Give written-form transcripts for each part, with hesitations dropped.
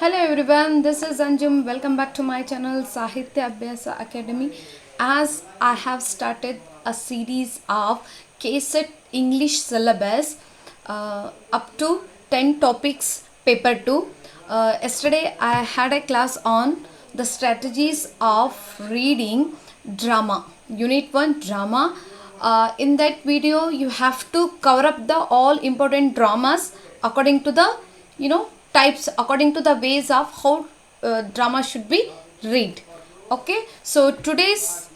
Hello everyone, this is Anjum. Welcome back to my channel Sahitya Abhyasa Academy. As I have started a series of Kset English syllabus up to 10 topics paper 2. Yesterday I had a class on the strategies of reading drama, unit 1 drama. In that video you have to cover up the all important dramas according to the types, according to the ways of how drama should be read. Okay, so today's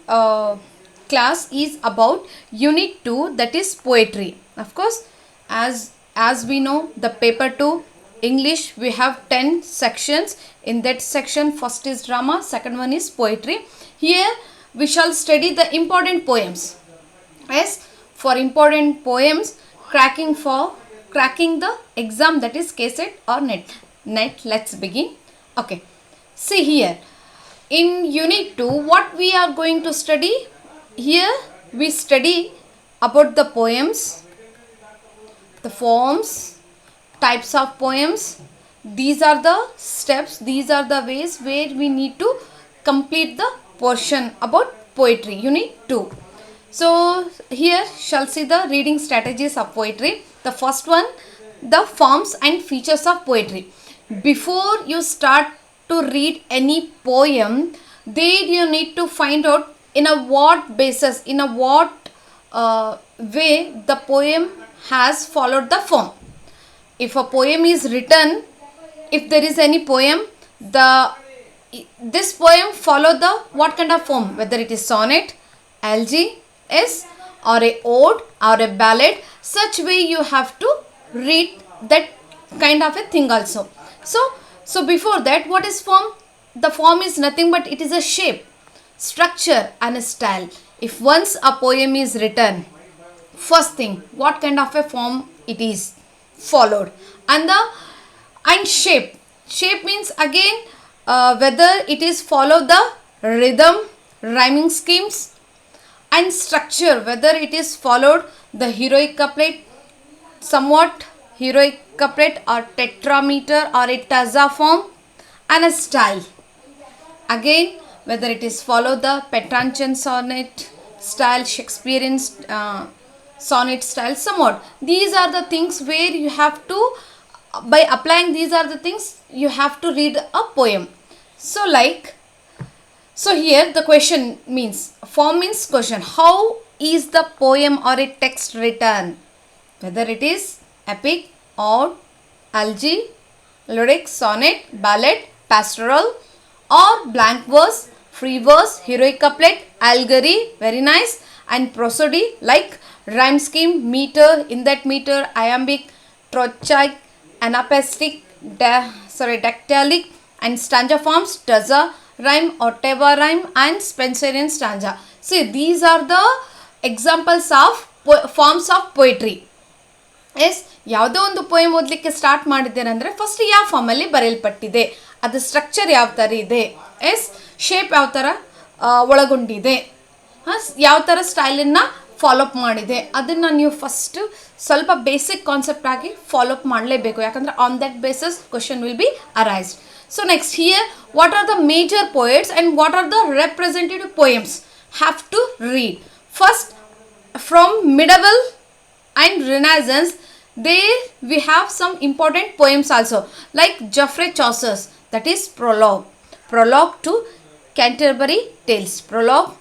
class is about unit 2, that is poetry. Of course, as we know, the paper 2 English, we have 10 sections. In that section, first is drama, second one is poetry. Here we shall study the important poems. Yes, for important poems, cracking the exam, that is Kset or net. Let's begin. Okay, see here in unit 2 what we are going to study. Here we study about the poems, the forms, types of poems. These are the steps, these are the ways where we need to complete the portion about poetry, unit 2. So here shall see the reading strategies of poetry. The first one, the forms and features of poetry. Before you start to read any poem, there you need to find out in a what basis, in a what way the poem has followed the form. If a poem is written, if there is any poem, this poem follow the what kind of form, whether it is sonnet, elegy, is or a ode or a ballad, such way you have to read that kind of a thing also. So before that, what is form? The form is nothing but it is a shape, structure and a style. If once a poem is written, first thing, what kind of a form it is followed, and shape means again whether it is follow the rhythm, rhyming schemes, and structure, whether it is followed the heroic couplet, somewhat heroic couplet or tetrameter or a tazza form, and a style, again whether it is follow the Petrarchan sonnet style, Shakespearean sonnet style, somewhat. These are the things where you have to, by applying these are the things you have to read a poem. So here the question means, form means question. How is the poem or a text written? Whether it is epic, ode, elegy, lyric, sonnet, ballad, pastoral, or blank verse, free verse, heroic couplet, allegory, very nice, and prosody like rhyme scheme, meter, in that meter, iambic, trochaic, anapestic, dactylic, and stanza forms, tazza rhyme, Ottawa rhyme, and Spenserian stanza. See, these are the examples of forms of poetry. Yes, ಯಾವುದೋ ಒಂದು poem ಓದಲಿಕ್ಕೆ start ಮಾಡಿದ್ದೇನೆ ಅಂದರೆ first ಯಾವ ಫಾರ್ಮಲ್ಲಿ ಬರೆಯಲ್ಪಟ್ಟಿದೆ, ಅದು structure ಯಾವ ಥರ ಇದೆ, ಎಸ್ ಶೇಪ್ ಯಾವ ಥರ ಒಳಗೊಂಡಿದೆ, ಯಾವ ಥರ ಸ್ಟೈಲನ್ನು ಫಾಲೋಅಪ್ ಮಾಡಿದೆ, ಅದನ್ನು ನೀವು ಫಸ್ಟ್ ಸ್ವಲ್ಪ ಬೇಸಿಕ್ ಕಾನ್ಸೆಪ್ಟ್ ಆಗಿ ಫಾಲೋಅಪ್ ಮಾಡಲೇಬೇಕು. ಯಾಕಂದರೆ on that basis question will be arised. So next here, what are the major poets and what are the representative poems? Have to read. First, from medieval and Renaissance, there we have some important poems also, like Geoffrey Chaucer's, that is prologue to Canterbury Tales. Prologue,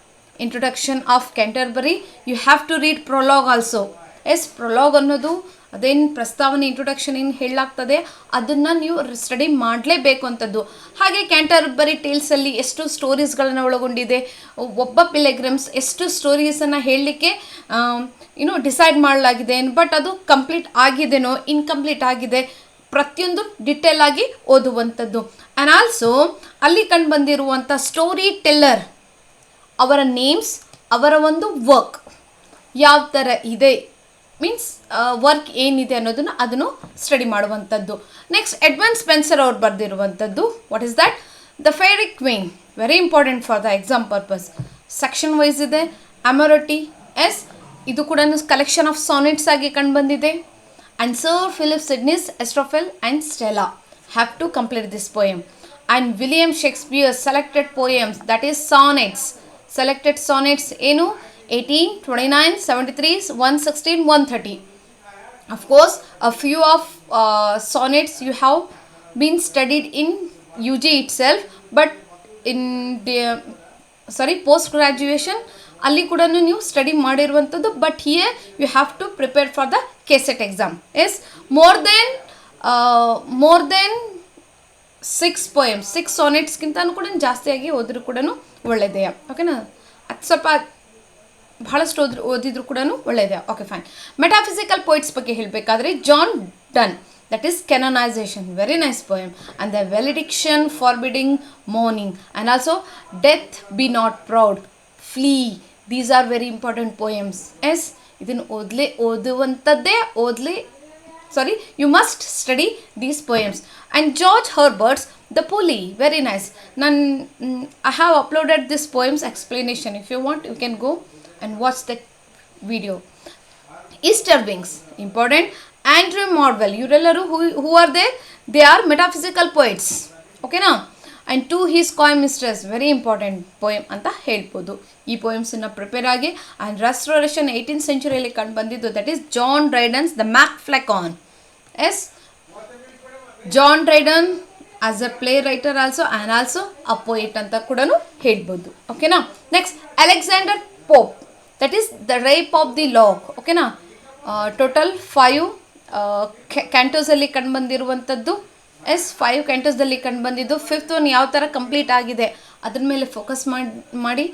introduction of Canterbury, you have to read prologue also. Yes, prologue ಅನ್ನೋದು ಅದೇನು ಪ್ರಸ್ತಾವನೆ, introduction ಏನು ಹೇಳಲಾಗ್ತದೆ ಅದನ್ನು ನೀವು study ಮಾಡಲೇಬೇಕು ಅಂಥದ್ದು. ಹಾಗೆ Canterbury ಟೇಲ್ಸಲ್ಲಿ ಎಷ್ಟು ಸ್ಟೋರೀಸ್ಗಳನ್ನು ಒಳಗೊಂಡಿದೆ, ಒಬ್ಬ ಪಿಲೆಗ್ರಿಮ್ಸ್ ಎಷ್ಟು ಸ್ಟೋರೀಸನ್ನು ಹೇಳಲಿಕ್ಕೆ ಡಿಸೈಡ್ ಮಾಡಲಾಗಿದೆ, ಬಟ್ ಅದು ಕಂಪ್ಲೀಟ್ ಆಗಿದೆನೋ ಇನ್ಕಂಪ್ಲೀಟ್ ಆಗಿದೆ, ಪ್ರತಿಯೊಂದು ಡಿಟೇಲ್ ಆಗಿ ಓದುವಂಥದ್ದು. ಆ್ಯಂಡ್ ಆಲ್ಸೋ ಅಲ್ಲಿ ಕಂಡು ಬಂದಿರುವಂಥ ಸ್ಟೋರಿ ಟೆಲ್ಲರ್ ಅವರ ನೇಮ್ಸ್, ಅವರ ಒಂದು ವರ್ಕ್ ಯಾವ ಥರ ಇದೆ, ಮೀನ್ಸ್ ವರ್ಕ್ ಏನಿದೆ ಅನ್ನೋದನ್ನು ಅದನ್ನು ಸ್ಟಡಿ ಮಾಡುವಂಥದ್ದು. ನೆಕ್ಸ್ಟ್ ಎಡ್ಮಂಡ್ ಸ್ಪೆನ್ಸರ್ ಅವ್ರು ಬರೆದಿರುವಂಥದ್ದು, what is that, the Faerie Queene, very important for the exam purpose. Section wise ಇದೆ. ಅಮೊರಿಟಿ, ಎಸ್ ಇದು ಕೂಡ ಕಲೆಕ್ಷನ್ ಆಫ್ ಸಾನೆಟ್ಸ್ ಆಗಿ ಕಂಡು ಬಂದಿದೆ. And Sir Philip Sidney's Astrophel and Stella have to complete this poem. And William Shakespeare's selected poems, that is sonnets, selected sonnets ಏನು 18, 29, 73, 116, 130. Of course, a few of sonnets you have been studied in UG itself, but in the post graduation ಅಲ್ಲಿ ಕೂಡ ನೀವು study ಮಾಡಿರುವಂಥದ್ದು. But here you have to prepare for the KSET exam. Yes, more than 6 poems, 6 sonnetsಗಿಂತನೂ ಕೂಡ ಜಾಸ್ತಿಯಾಗಿ ಓದಿದ್ರು ಕೂಡ ಒಳ್ಳೆಯದೇ. ಓಕೆನಾ, ಅದು ಸ್ವಲ್ಪ ಬಹಳಷ್ಟು ಓದಿದ್ರು ಕೂಡ ಒಳ್ಳೆಯದೇ. Okay fine. ಮೆಟಾಫಿಸಿಕಲ್ ಪೋಯಿಟ್ಸ್ ಬಗ್ಗೆ ಹೇಳಬೇಕಾದ್ರೆ John Donne, that is canonization, very nice poem. And the valediction forbidding mourning, and also death be not proud, flee, these are very important poems. Yes, ಇದನ್ನು ಓದುವಂಥದ್ದೇ you must study these poems. And George Herbert's The Pulley, very nice. I have uploaded this poem's explanation. If you want, you can go and watch that video. Easter Wings, important. Andrew Marvell, ಇವರೆಲ್ಲರೂ who are they are metaphysical poets. Okay na? And To His Coy Mistress, very important poem ಅಂತ ಹೇಳ್ಬೋದು. ಈ poemsನ prepare ಆಗಿ. And Restoration 18th centuryಯಲ್ಲಿ ಕಂಡು ಬಂದಿದ್ದು, that is John Dryden's The Macflacon. Yes, John Dryden as a playwright also, and also a poet ಅಂತ ಕೂಡ ಹೇಳ್ಬೋದು. ಓಕೆನಾ. Next Alexander Pope, that is The Rape of the Lock. ಓಕೆನಾ. Total 5 ಕ್ಯಾಂಟೋಸಲ್ಲಿ ಕಂಡು ಬಂದಿರುವಂಥದ್ದು. 5 ಕ್ಯಾಂಟೋಸ್ದಲ್ಲಿ ಕಂಡು ಬಂದಿದ್ದು. 5th one ಯಾವ ಥರ ಕಂಪ್ಲೀಟ್ ಆಗಿದೆ ಅದ್ರ ಮೇಲೆ ಫೋಕಸ್ ಮಾಡಿ.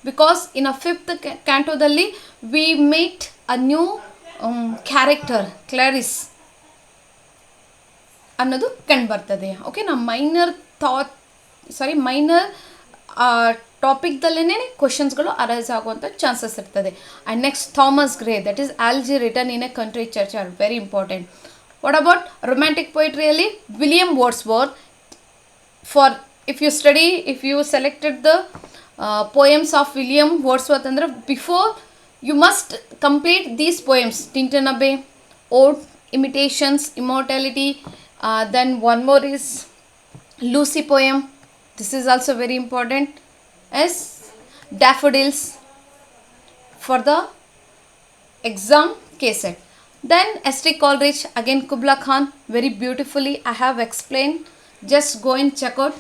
ಬಿಕಾಸ್ ಇನ್ ಅ 5th ಕ್ಯಾಂಟೋದಲ್ಲಿ we meet a new character, Clarice ಅನ್ನೋದು ಕಂಡು ಬರ್ತದೆ. ಓಕೆ, ನಾ ಮೈನರ್ ಟಾಪಿಕ್ದಲ್ಲೇ ಕ್ವಶನ್ಸ್ಗಳು ಅರೈಸ್ ಆಗುವಂಥ ಚಾನ್ಸಸ್ ಇರ್ತದೆ. And next Thomas Gray, that is elegy written in a country church, are very important. What about romantic ಪೊಯಿಟ್ರಿಯಲ್ಲಿ William Wordsworth. if you selected the poems of William Wordsworth ಅಂದ್ರೆ before you must complete these poems: Tintin Abbey, Ode, Imitations, Immortality. Then one more is Lucy poem. This is also very important. As Daffodils for the exam Kset. Then S.T. Coleridge, again Kubla Khan, very beautifully I have explained. Just go and check out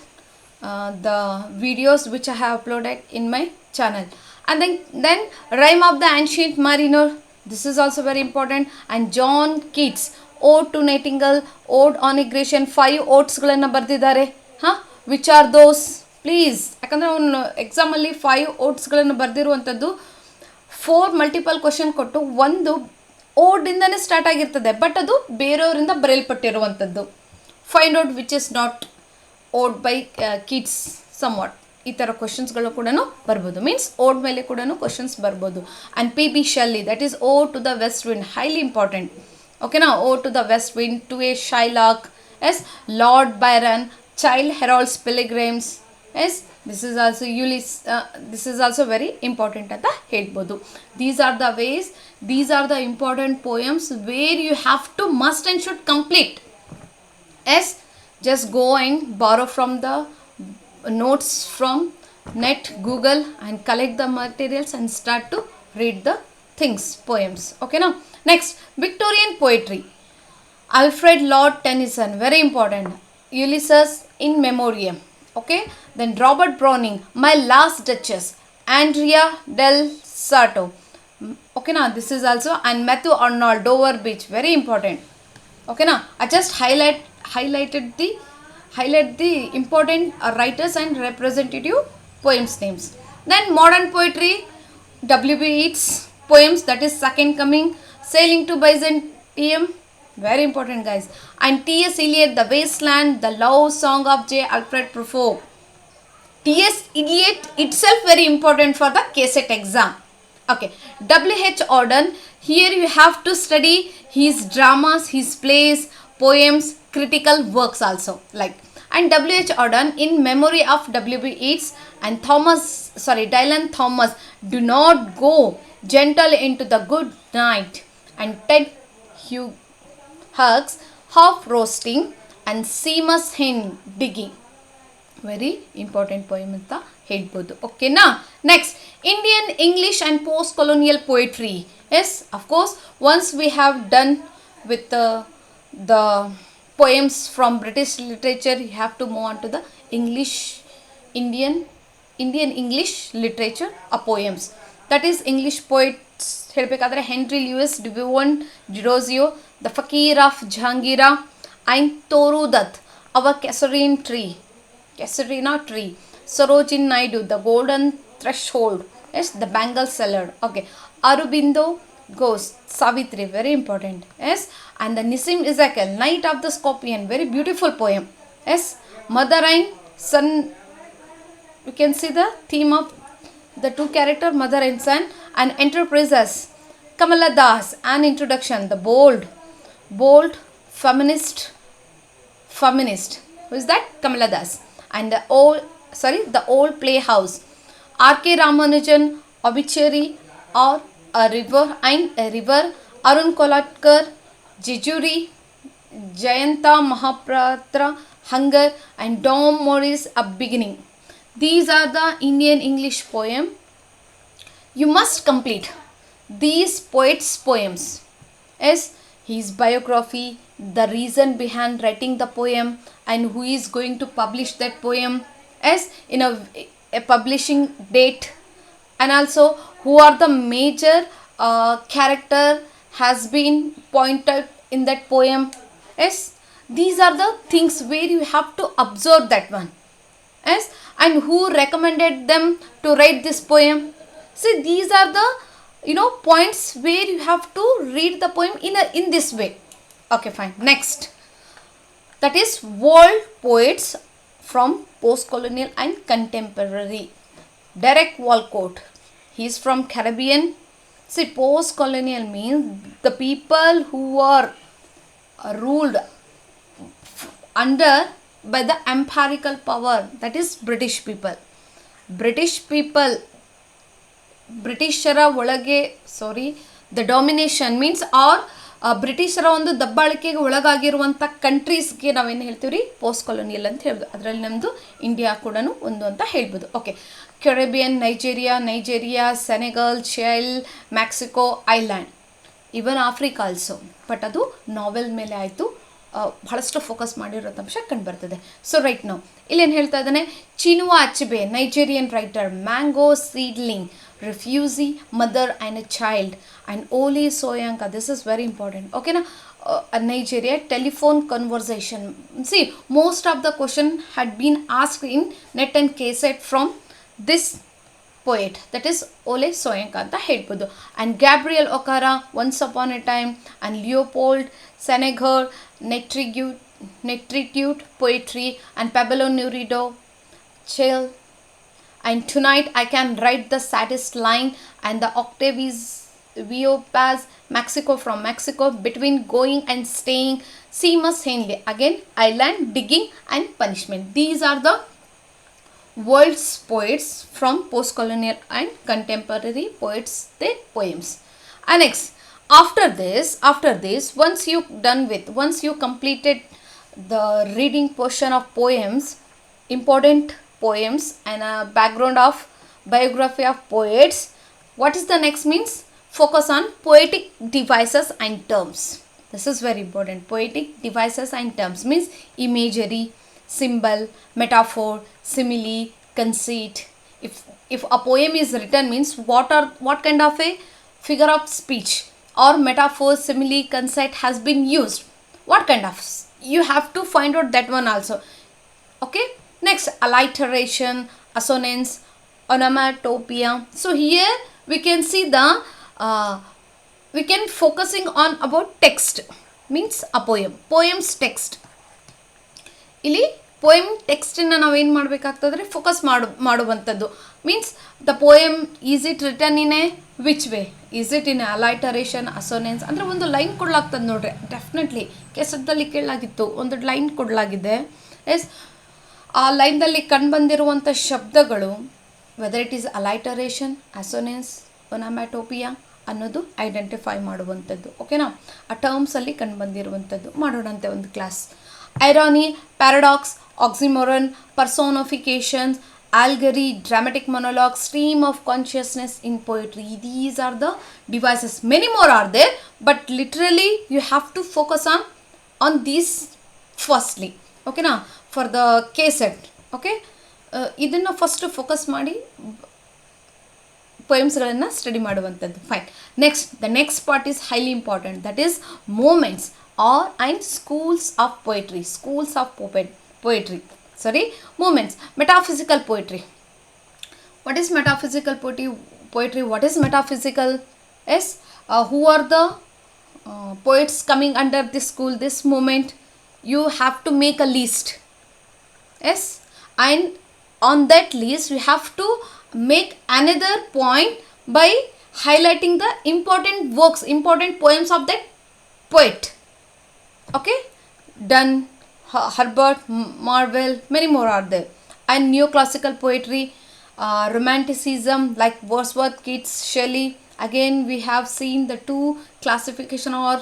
the videos which I have uploaded in my channel. And then Rime of the Ancient Mariner, this is also very important. And John Keats, Ode to Nightingale, Ode on Migration, 5 odes ಬರ್ದಿದ್ದಾರೆ. Which are those please? ಯಾಕಂದರೆ ಅವನು ಎಕ್ಸಾಮಲ್ಲಿ 5 ಓಡ್ಸ್ಗಳನ್ನು ಬರೆದಿರುವಂಥದ್ದು. 4 multiple question ಕೊಟ್ಟು ಒಂದು ಓಡಿಂದನೇ start ಆಗಿರ್ತದೆ, but ಅದು ಬೇರೆಯವರಿಂದ ಬರೆಯಲ್ಪಟ್ಟಿರುವಂಥದ್ದು. Find out which is not ode by Keats somewhat, ಈ ಥರ ಕ್ವಶನ್ಸ್ಗಳು ಕೂಡ ಬರ್ಬೋದು. ಮೀನ್ಸ್ ಓಡ್ ಮೇಲೆ ಕೂಡ ಕ್ವಶನ್ಸ್ ಬರ್ಬೋದು. And P.B. Shelley, that is Ode to the West Wind, highly important. ಓಕೆನಾ. Ode to the West Wind, To a Shylock. Yes, Lord Byron, Childe Harold's Pilgrims. Yes, this is also this is also very important ಅಂತ ಹೇಳ್ಬೋದು. These are the ways, these are the important poems where you have to must and should complete. Yes, just go and borrow from the notes from net, Google, and collect the materials and start to read the things, poems. Okay now. Next, Victorian poetry. Alfred Lord Tennyson, very important. Ulysses in Memoriam. Okay. Then Robert Browning, My Last Duchess. Andrea del Sarto. Okay now, this is also. And Matthew Arnold, Dover Beach, very important. Okay now, I just highlighted the important writers and representative poems names. Then modern poetry, W.B. Yeats poems, that is Second Coming, Sailing to Byzantium, very important guys. And T.S. Eliot, The Wasteland, The Love Song of J. Alfred Prufroe. T.S. Eliot itself very important for the Kset exam. Okay. W.H. Auden, here you have to study his dramas, his plays, poems, critical works also, like. And W.H. Auden, In Memory of W.B. Yeats. And Dylan Thomas, Do Not Go Gentle into the Good Night. And Ted Hughes, Half Roasting, and seamless hand digging. Very important poem ಅಂತ ಹೇಳ್ಬೋದು. ಓಕೆನಾ. Next, Indian English and post colonial poetry. Yes, of course, once we have done with the poems from British literature, you have to move on to the English, Indian English literature poems. That is English poets ಹೇಳಬೇಕಾದ್ರೆ Henry Louis Vivian Derozio, the fakir of Jungheera, and Toru Dutt, our Cassarina tree, Sarojin Naidu, the golden threshold, yes, the bangle seller, okay, Aurobindo Ghost, Savitri, very important, yes, and the Nissim Ezekiel, Night of the Scorpion, very beautiful poem, yes, Mother and Son, you can see the theme of the two character, mother and son, and enterprises, Kamala Das, an introduction, the bold feminist, who is that? Kamala Das. And the old playhouse, R.K. Ramanujan, obituary or a river, Arun Kolatkar, Jejuri, Jayanta Mahapatra, Hunger, and Dom Morris, A Beginning. These are the Indian English poem. You must complete these poets' poems. Yes, his biography, the reason behind writing the poem, and who is going to publish that poem, as in a publishing date, and also who are the major character has been pointed in that poem. Yes, these are the things where you have to observe that one. Yes, and who recommended them to write this poem. See, these are the points where you have to read the poem in this way. Okay, fine. Next, that is world poets from post-colonial and contemporary. Derek Walcott, he is from Caribbean. See, post-colonial means the people who are ruled under by the empirical power, that is ಬ್ರಿಟಿಷರ ಒಳಗೆ the domination means R ಬ್ರಿಟಿಷರ ಒಂದು ದಬ್ಬಾಳಿಕೆಗೆ ಒಳಗಾಗಿರುವಂಥ ಕಂಟ್ರೀಸ್ಗೆ ನಾವೇನು ಹೇಳ್ತೀವಿ ರೀ, post colonial ಅಂತ ಹೇಳ್ಬೋದು. ಅದರಲ್ಲಿ ನಮ್ಮದು ಇಂಡಿಯಾ ಕೂಡ ಒಂದು ಅಂತ ಹೇಳ್ಬೋದು. ಓಕೆ, ಕೆರೆಬಿಯನ್, ನೈಜೇರಿಯಾ, ಸೆನೆಗಲ್, ಚೆಲ್, Mexico, island, even Africa also. But ಅದು ನಾವೆಲ್ ಮೇಲೆ ಆಯಿತು, ಬಹಳಷ್ಟು ಫೋಕಸ್ ಮಾಡಿರೋಂಥ ಅಂಶ ಕಂಡುಬರ್ತದೆ. ಸೊ ರೈಟ್ ನಾವು ಇಲ್ಲೇನು ಹೇಳ್ತಾ ಇದ್ದಾನೆ, Chinua Achebe, Nigerian writer, mango seedling, refugee, mother and a child, and Ole Soyinka, this is very important. Okay na, Nigeria, telephone conversation. See, most of the question had been asked in net and Kset from this poet, that is Ole Soyinka anta helbodu. And Gabriel Okara, Once Upon a Time, and Leopold Senegal, Negritude poetry, and Pablo Neruda, Chill, and Tonight I Can Write the Saddest Line, and the Octavius Viopas, Mexico, from Mexico, Between Going and Staying, Seamus Henley, again Island, Digging, and Punishment. These are the world's poets from post-colonial and contemporary poets, their poems. And next, after this, once you completed the reading portion of poems, important poems, and a background of biography of poets, what is the next means? Focus on poetic devices and terms. This is very important. Poetic devices and terms means imagery, symbol, metaphor, simile, conceit. If a poem is written means what kind of a figure of speech or metaphor, simile, conceit has been used. What kind of, you have to find out that one also. Okay. Next, alliteration, assonance, onomatopoeia. So here we can see we can focusing on about text, means a poem's text. ಇಲ್ಲಿ poem text ನ ನಾವೇನು ಮಾಡಬೇಕಾಗ್ತದ್ರೆ focus ಮಾಡುವಂಥದ್ದು. Means the poem, is it written in a which way, is it in alliteration, assonance, ಅಂದರೆ ಒಂದು line ಕೊಡಲಾಗ್ತದೆ ನೋಡ್ರಿ. Definitely ಕೆಸದಲ್ಲಿ ಕೇಳಲಾಗಿತ್ತು, ಒಂದು line ಕೊಡಲಾಗಿದೆ. ಎಸ್, ಆ ಲೈನ್ದಲ್ಲಿ ಕಂಡುಬಂದಿರುವಂಥ ಶಬ್ದಗಳು ವೆದರ್ ಇಟ್ ಈಸ್ ಅಲೈಟರೇಷನ್, ಅಸೋನೆನ್ಸ್, ಒನಾಮ್ಯಾಟೋಪಿಯಾ ಅನ್ನೋದು ಐಡೆಂಟಿಫೈ ಮಾಡುವಂಥದ್ದು. ಓಕೆನಾ, ಆ ಟರ್ಮ್ಸಲ್ಲಿ ಕಂಡುಬಂದಿರುವಂಥದ್ದು ಮಾಡೋಣಂತೆ ಒಂದು class. irony, paradox, oxymoron, personifications, allegory, dramatic monologue, stream of consciousness in poetry. These are the devices. Many more are there, but literally you have to focus on these firstly. Okay na, for the Kset. Okay, ಇದನ್ನು first focus ಮಾಡಿ ಪೊಯಮ್ಸ್ಗಳನ್ನು study ಮಾಡುವಂಥದ್ದು. Fine. Next part is highly important, that is moments or and schools of poetry. Schools of poetry. Sorry, movements. Metaphysical poetry. What is metaphysical poetry? What is metaphysical? Yes, who are the poets coming under this school, this movement? You have to make a list. Yes, and on that list you have to make another point by highlighting the important works, important poems of that poet. Okay, done. Herbert, Marvell, many more are there. And neoclassical poetry, romanticism like Wordsworth, Keats, Shelley. Again we have seen the two classification or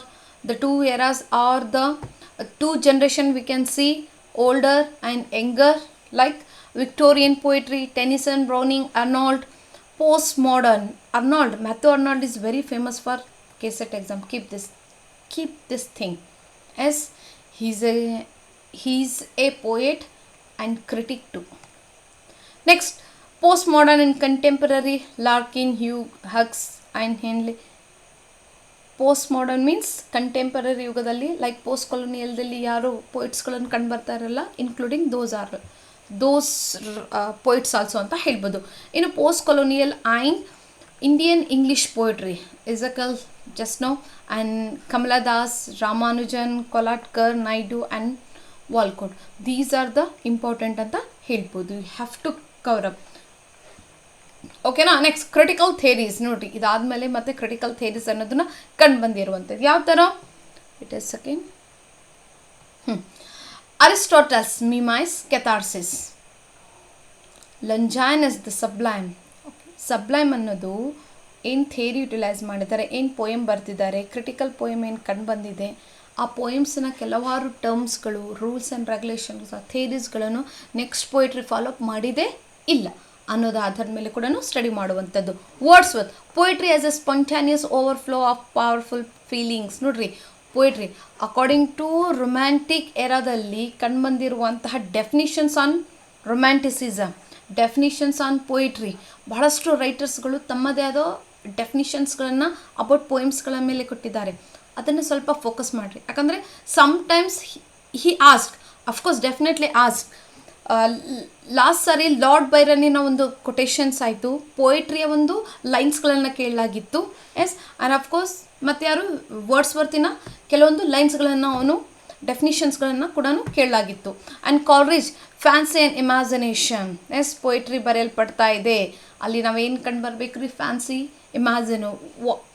the two eras or the two generation we can see, older and younger, like Victorian poetry, Tennyson, Browning, Arnold. Postmodern, Matthew Arnold is very famous for Kset exam. Keep this thing. As he's a poet and critic too. Next, postmodern and contemporary, Larkin, Hughes and Henley. Postmodern means contemporary ಯುಗದಲ್ಲಿ, like post ಕೊಲೋನಿಯಲ್ದಲ್ಲಿ ಯಾರು ಪೊಯಿಟ್ಸ್ಗಳನ್ನು ಕಂಡು ಬರ್ತಾ ಇರಲ್ಲ, including ದೋಸ್ ಪೊಯಿಟ್ಸ್ also ಅಂತ ಹೇಳ್ಬೋದು. ಇನ್ನು post colonial and Indian English poetry, Ezekiel just now, and Kamala Das, Ramanujan, Kolatkar, Naidu and Walcott. These are the important ಅಂತ ಹೇಳ್ಬೋದು. You have to cover up. ಓಕೆನಾ. Next critical theories. ನೋಡಿರಿ, ಇದಾದಮೇಲೆ ಮತ್ತೆ critical theories ಅನ್ನೋದನ್ನ ಕಂಡು ಬಂದಿರುವಂಥದ್ದು. ಯಾವ ಥರ? It is second. Aristotle's mimesis catharsis, Longinus the sublime. Sublime ಅನ್ನೋದು ಏನು ಥೇರಿ ಯುಟಿಲೈಸ್ ಮಾಡಿದ್ದಾರೆ, ಏನು ಪೋಯಮ್ ಬರ್ತಿದ್ದಾರೆ, ಕ್ರಿಟಿಕಲ್ ಪೋಯಮ್ ಏನು ಕಂಡು ಬಂದಿದೆ, ಆ ಪೋಯಮ್ಸ್ನ ಕೆಲವಾರು ಟರ್ಮ್ಸ್ಗಳು, ರೂಲ್ಸ್ ಆ್ಯಂಡ್ ರೆಗ್ಯುಲೇಷನ್ಸ್, ಆ ಥೇರೀಸ್ಗಳನ್ನು ನೆಕ್ಸ್ಟ್ ಪೊಯಿಟ್ರಿ ಫಾಲೋಅಪ್ ಮಾಡಿದೆ ಇಲ್ಲ ಅನ್ನೋದು ಆಧಾರದ ಮೇಲೆ ಕೂಡ ಸ್ಟಡಿ ಮಾಡುವಂಥದ್ದು. Wordsworth, poetry as a spontaneous overflow of powerful feelings. ನೋಡ್ರಿ, ಪೊಯಿಟ್ರಿ ಅಕಾರ್ಡಿಂಗ್ ಟು ರೊಮ್ಯಾಂಟಿಕ್ ಎರಾದಲ್ಲಿ ಕಂಡುಬಂದಿರುವಂತಹ definitions on romanticism, definitions on poetry, ಬಹಳಷ್ಟು ರೈಟರ್ಸ್ಗಳು ತಮ್ಮದೇ ಆದ ಡೆಫಿನಿಷನ್ಸ್ಗಳನ್ನು ಅಬೌಟ್ ಪೋಯಮ್ಸ್ಗಳ ಮೇಲೆ ಕೊಟ್ಟಿದ್ದಾರೆ. ಅದನ್ನು ಸ್ವಲ್ಪ ಫೋಕಸ್ ಮಾಡಿರಿ. ಯಾಕಂದರೆ sometimes he ask, of course definitely ask. Last ಸಾರಿ ಲಾರ್ಡ್ ಬೈರನ್ನಿನ ಒಂದು ಕೊಟೇಶನ್ಸ್ ಆಯಿತು, ಪೊಯಿಟ್ರಿಯ ಒಂದು ಲೈನ್ಸ್ಗಳನ್ನು ಕೇಳಲಾಗಿತ್ತು. ಎಸ್, ಆ್ಯಂಡ್ ಅಫ್ಕೋರ್ಸ್ ಮತ್ತು ಯಾರು ವರ್ಡ್ಸ್ವರ್ತಿನ ಕೆಲವೊಂದು ಲೈನ್ಸ್ಗಳನ್ನು ಅವನು ಡೆಫಿನಿಷನ್ಸ್ಗಳನ್ನು ಕೂಡ ಕೇಳಲಾಗಿತ್ತು. And Coleridge fancy and imagination. Yes, poetry ಬರೆಯಲ್ಪಡ್ತಾ ಇದೆ, ಅಲ್ಲಿ ನಾವೇನು ಕಂಡು ಬರಬೇಕು ರೀ? Fancy, imagine.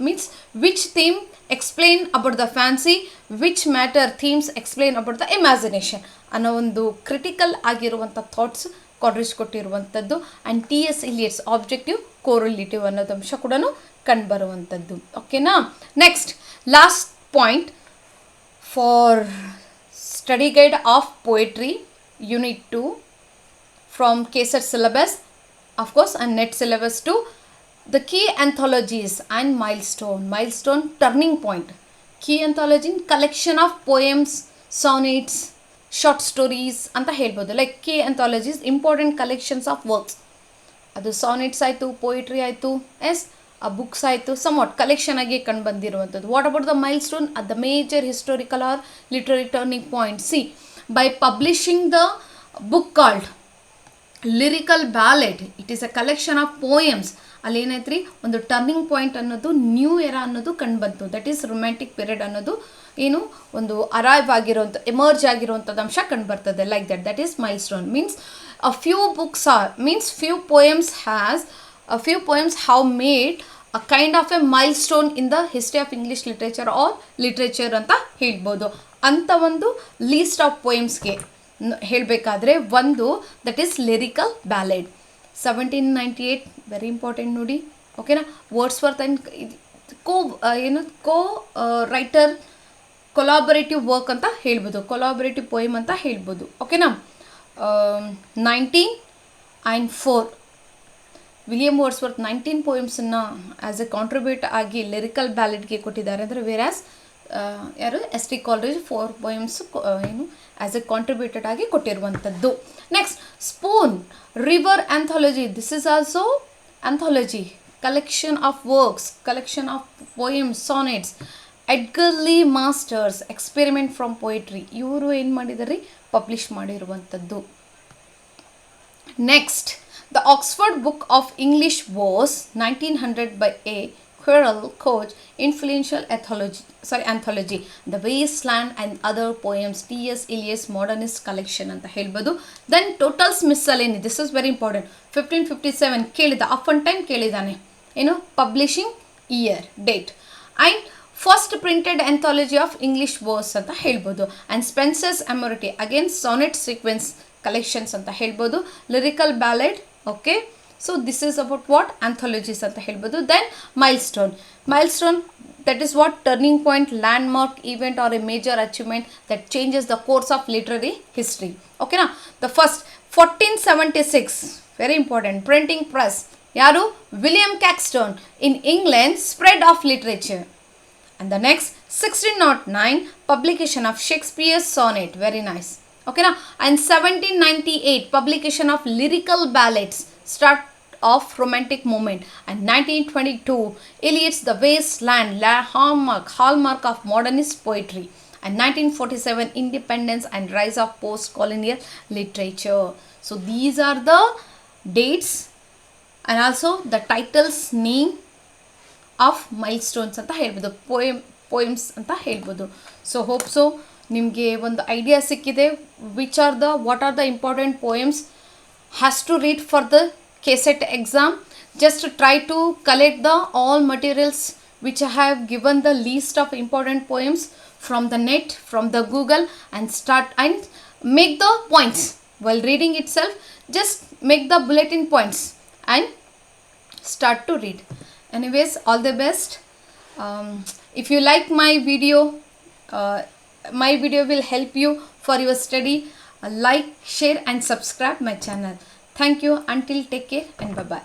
Means which theme explain about the fancy, which matter themes explain about the imagination ಅನ್ನೋ ಒಂದು ಕ್ರಿಟಿಕಲ್ ಆಗಿರುವಂಥ ಥಾಟ್ಸ್ ಕಾಲ್ರಿಜ್ ಕೊಟ್ಟಿರುವಂಥದ್ದು. And T.S. ಇಲಿಯಟ್ಸ್ ಆಬ್ಜೆಕ್ಟಿವ್ ಕೋರಿಲೇಟಿವ್ ಅನ್ನೋದು ಅಂಶ ಕೂಡ ಕಂಡು ಬರುವಂಥದ್ದು. ಓಕೆನಾ. Next last point for study guide of poetry Unit 2 from Kset syllabus, of course, and net syllabus too. The key anthologies and milestone turning point. Key anthology collection of poems, sonnets, short stories ಅಂತ ಹೇಳ್ಬೋದು. Like key anthologies important collections of works. ಅದು ಸಾನೆಟ್ಸ್ ಆಯಿತು, poetry ಆಯಿತು, S, books ಆಯಿತು, ಸಮವಾಟ್ collection ಆಗಿ ಕಂಡು ಬಂದಿರುವಂಥದ್ದು. What about the milestone? At the major historical or literary turning point. See, by publishing the book called Lyrical Ballad, it is a collection of poems. ಅಲ್ಲಿ ಏನೈತ್ರಿ, ಒಂದು turning point ಅನ್ನೋದು, new era ಅನ್ನೋದು ಕಂಡು ಬಂತು. That is romantic period ಅನ್ನೋದು ಏನು ಒಂದು arrive ಆಗಿರೋಂಥ, ಎಮರ್ಜ್ ಆಗಿರುವಂಥದ್ದು ಅಂಶ ಕಂಡು ಬರ್ತದೆ. Like that is milestone. Means a few books are, means few poems have made a kind of a milestone in the history of English literature or literature ಅಂತ ಹೇಳ್ಬೋದು. ಅಂಥ ಒಂದು ಲೀಸ್ಟ್ ಆಫ್ ಪೋಯಮ್ಸ್ಗೆ ಹೇಳಬೇಕಾದ್ರೆ ಒಂದು, that is lyrical ballad 1798, very important ನೋಡಿ. ಓಕೆನಾ. Wordsworth and co writer collaborative work ಅಂತ ಹೇಳ್ಬೋದು, ಕೊಲಾಬರೇಟಿವ್ ಪೋಯಮ್ ಅಂತ ಹೇಳ್ಬೋದು. ಓಕೆನಾ. 1904 ವಿಲಿಯಂ ವರ್ಡ್ಸ್ವರ್ತ್ 19 ಪೋಯಮ್ಸನ್ನು ಆ್ಯಸ್ ಎ ಕಾಂಟ್ರಿಬ್ಯೂಟ್ ಆಗಿ ಲಿರಿಕಲ್ ಬ್ಯಾಲೆಡ್ಗೆ ಕೊಟ್ಟಿದ್ದಾರೆ. ಅಂದರೆ ವೇರಾಸ್ ಯಾರು ಎಸ್ ಟಿ ಕಾಲ್ರೇಜ್ 4 ಪೋಯಮ್ಸ್ ಏನು ಆ್ಯಸ್ ಎ ಕಾಂಟ್ರಿಬ್ಯೂಟೆಡ್ ಆಗಿ ಕೊಟ್ಟಿರುವಂಥದ್ದು. Next Spoon River anthology. This is also anthology, collection of works, collection of poems, sonnets. Edgar Lee masters experiment from poetry, ಇವರು ಏನು ಮಾಡಿದ್ದಾರೆ, ಪಬ್ಲಿಷ್ ಮಾಡಿರುವಂಥದ್ದು. Next the Oxford book of English was 1900 by a Quirrell Coach influential anthology The Wasteland and Other Poems T.S. Eliot's Modernist Collection ಅಂತ ಹೇಳ್ಬೋದು. Then Tottel's miscellany, this is very important. 1557 ಕೇಳಿದ, up one time ಕೇಳಿದ್ದಾನೆ, ಏನು publishing year, date. And first printed anthology of English verse ಅಂತ ಹೇಳ್ಬೋದು. And Spenser's Amoretti again sonnet sequence collections ಅಂತ ಹೇಳ್ಬೋದು. Lyrical ballad. Okay, so this is about what anthologies ಅಂತ ಹೇಳ್ಬೋದು. Then milestone. Milestone that is what turning point, landmark event or a major achievement that changes the course of literary history. Okay na. The first 1476 very important printing press yaru William Caxton in England, spread of literature. And the next 1609 publication of Shakespeare's sonnet, very nice. Okay na. And 1798 publication of lyrical ballads, start of romantic movement. And 1922 Eliot's The Wasteland, hallmark of modernist poetry. And 1947 independence and rise of post-colonial literature. So these are the dates and also the titles name of milestones ಅಂತ ಹೇಳ್ಬೋದು, poems ಅಂತ ಹೇಳ್ಬೋದು. So hope so ನಿಮಗೆ ಒಂದು idea ಸಿಕ್ಕಿದೆ, what are the important poems has to read for the Kset exam. Just try to collect the all materials which I have given, the list of important poems from the net, from the Google, and start and make the points while reading itself. Just make the bulletin points and start to read. Anyways, all the best. If you like my video will help you for your study. Like, share and subscribe my channel. Thank you. Until take care and bye bye.